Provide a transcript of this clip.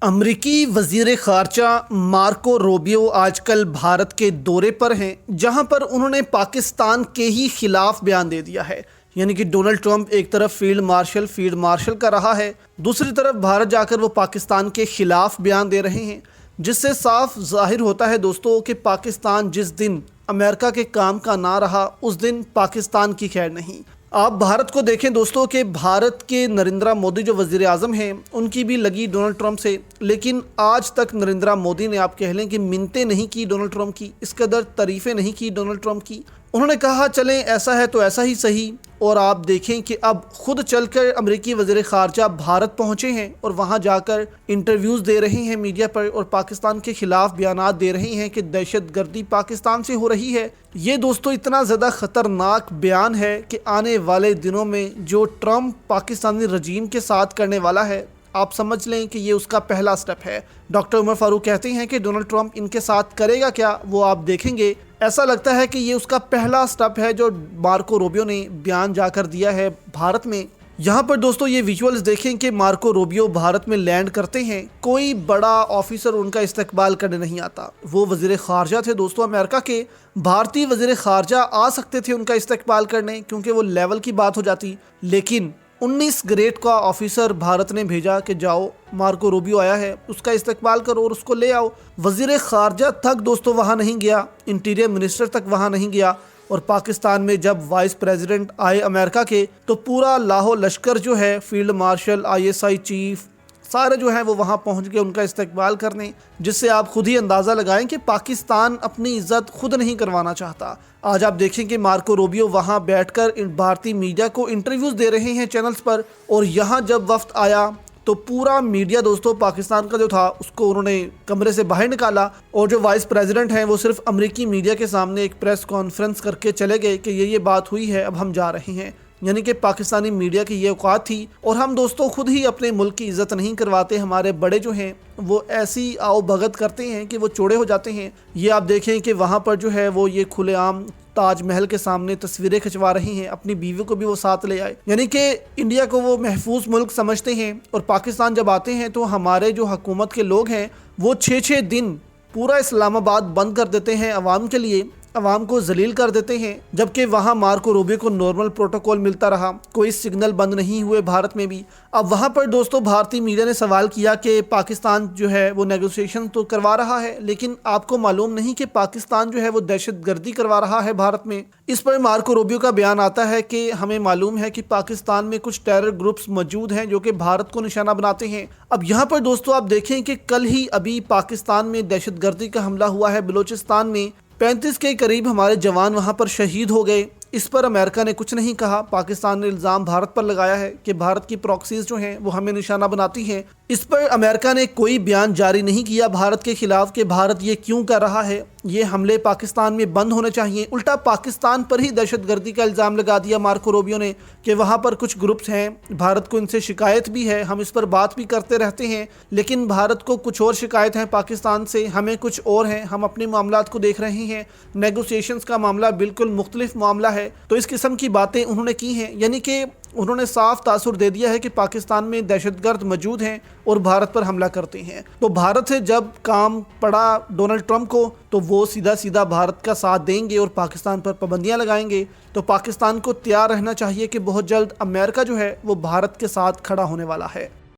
امریکی وزیر خارجہ مارکو روبیو آج کل بھارت کے دورے پر ہیں، جہاں پر انہوں نے پاکستان کے ہی خلاف بیان دے دیا ہے۔ یعنی کہ ڈونلڈ ٹرمپ ایک طرف فیلڈ مارشل کا رہا ہے، دوسری طرف بھارت جا کر وہ پاکستان کے خلاف بیان دے رہے ہیں، جس سے صاف ظاہر ہوتا ہے دوستوں کہ پاکستان جس دن امریکہ کے کام کا نہ رہا اس دن پاکستان کی خیر نہیں۔ آپ بھارت کو دیکھیں دوستوں کہ بھارت کے نریندرا مودی جو وزیر اعظم ہیں ان کی بھی لگی ڈونلڈ ٹرمپ سے، لیکن آج تک نریندرا مودی نے آپ کہہ لیں کہ منتیں نہیں کی ڈونلڈ ٹرمپ کی، اس قدر تعریفیں نہیں کی ڈونلڈ ٹرمپ کی۔ انہوں نے کہا چلیں ایسا ہے تو ایسا ہی صحیح، اور آپ دیکھیں کہ اب خود چل کر امریکی وزیر خارجہ بھارت پہنچے ہیں اور وہاں جا کر انٹرویوز دے رہے ہیں میڈیا پر، اور پاکستان کے خلاف بیانات دے رہے ہیں کہ دہشت گردی پاکستان سے ہو رہی ہے۔ یہ دوستو اتنا زیادہ خطرناک بیان ہے کہ آنے والے دنوں میں جو ٹرمپ پاکستانی رجیم کے ساتھ کرنے والا ہے، آپ سمجھ لیں کہ یہ اس کا پہلا سٹیپ ہے۔ ڈاکٹر عمر فاروق کہتے ہیں کہ ڈونلڈ ٹرمپ ان کے ساتھ کرے گا کیا، وہ آپ دیکھیں گے۔ ایسا لگتا ہے کہ یہ اس کا پہلا سٹیپ ہے جو مارکو روبیو نے بیان جا کر دیا ہے بھارت میں۔ یہاں پر دوستو یہ ویژولز دیکھیں کہ مارکو روبیو بھارت میں لینڈ کرتے ہیں، کوئی بڑا آفیسر ان کا استقبال کرنے نہیں آتا۔ وہ وزیر خارجہ تھے دوستو امریکہ کے، بھارتی وزیر خارجہ آ سکتے تھے ان کا استقبال کرنے کیونکہ وہ لیول کی بات ہو جاتی، لیکن 19 گریڈ کا آفیسر بھارت نے بھیجا کہ جاؤ مارکو روبیو آیا ہے، اس کا استقبال کرو اور اس کو لے آؤ۔ وزیر خارجہ تک دوستو وہاں نہیں گیا، انٹیریئر منسٹر تک وہاں نہیں گیا، اور پاکستان میں جب وائس پریزیڈنٹ آئے امریکہ کے تو پورا لاہو لشکر جو ہے، فیلڈ مارشل، ISI چیف، سارے جو ہیں وہ وہاں پہنچ گئے ان کا استقبال کرنے، جس سے آپ خود ہی اندازہ لگائیں کہ پاکستان اپنی عزت خود نہیں کروانا چاہتا۔ آج آپ دیکھیں کہ مارکو روبیو وہاں بیٹھ کر بھارتی میڈیا کو انٹرویوز دے رہے ہیں چینلز پر، اور یہاں جب وفد آیا تو پورا میڈیا دوستو پاکستان کا جو تھا اس کو انہوں نے کمرے سے باہر نکالا، اور جو وائس پریزیڈنٹ ہیں وہ صرف امریکی میڈیا کے سامنے ایک پریس کانفرنس کر کے چلے گئے کہ یہ بات ہوئی ہے، اب ہم جا رہے ہیں۔ یعنی کہ پاکستانی میڈیا کی یہ اوقات تھی، اور ہم دوستوں خود ہی اپنے ملک کی عزت نہیں کرواتے، ہمارے بڑے جو ہیں وہ ایسی آؤ بھگت کرتے ہیں کہ وہ چوڑے ہو جاتے ہیں۔ یہ آپ دیکھیں کہ وہاں پر جو ہے وہ یہ کھلے عام تاج محل کے سامنے تصویریں کھنچوا رہے ہیں، اپنی بیوی کو بھی وہ ساتھ لے آئے، یعنی کہ انڈیا کو وہ محفوظ ملک سمجھتے ہیں۔ اور پاکستان جب آتے ہیں تو ہمارے جو حکومت کے لوگ ہیں وہ 6 دن پورا اسلام آباد بند کر دیتے ہیں عوام کے لیے، عوام کو ذلیل کر دیتے ہیں، جبکہ وہاں مارکو روبیو کو نارمل پروٹوکول ملتا رہا، کوئی سگنل بند نہیں ہوئے بھارت میں بھی۔ اب وہاں پر دوستو بھارتی میڈیا نے سوال کیا کہ پاکستان جو ہے وہ نیگوسیشن تو کروا رہا ہے، لیکن آپ کو معلوم نہیں کہ پاکستان جو ہے وہ دہشت گردی کروا رہا ہے بھارت میں۔ اس پر مارکو روبیو کا بیان آتا ہے کہ ہمیں معلوم ہے کہ پاکستان میں کچھ ٹیرر گروپس موجود ہیں جو کہ بھارت کو نشانہ بناتے ہیں۔ اب یہاں پر دوستو آپ دیکھیں کہ کل ہی ابھی پاکستان میں دہشت گردی کا حملہ ہوا ہے بلوچستان میں، 35 کے قریب ہمارے جوان وہاں پر شہید ہو گئے۔ اس پر امریکہ نے کچھ نہیں کہا، پاکستان نے الزام بھارت پر لگایا ہے کہ بھارت کی پراکسیز جو ہیں وہ ہمیں نشانہ بناتی ہیں۔ اس پر امریکہ نے کوئی بیان جاری نہیں کیا بھارت کے خلاف کہ بھارت یہ کیوں کر رہا ہے، یہ حملے پاکستان میں بند ہونے چاہیے۔ الٹا پاکستان پر ہی دہشت گردی کا الزام لگا دیا مارکو روبیو نے کہ وہاں پر کچھ گروپس ہیں، بھارت کو ان سے شکایت بھی ہے، ہم اس پر بات بھی کرتے رہتے ہیں، لیکن بھارت کو کچھ اور شکایت ہیں پاکستان سے، ہمیں کچھ اور ہیں، ہم اپنے معاملات کو دیکھ رہے ہیں، نیگوسیشنز کا معاملہ بالکل مختلف معاملہ ہے۔ تو اس قسم کی باتیں انہوں نے کی ہیں، یعنی کہ انہوں نے صاف تاثر دے دیا ہے کہ پاکستان میں دہشت گرد موجود ہیں اور بھارت پر حملہ کرتے ہیں۔ تو بھارت سے جب کام پڑا ڈونلڈ ٹرمپ کو تو وہ سیدھا بھارت کا ساتھ دیں گے اور پاکستان پر پابندیاں لگائیں گے۔ تو پاکستان کو تیار رہنا چاہیے کہ بہت جلد امریکہ جو ہے وہ بھارت کے ساتھ کھڑا ہونے والا ہے۔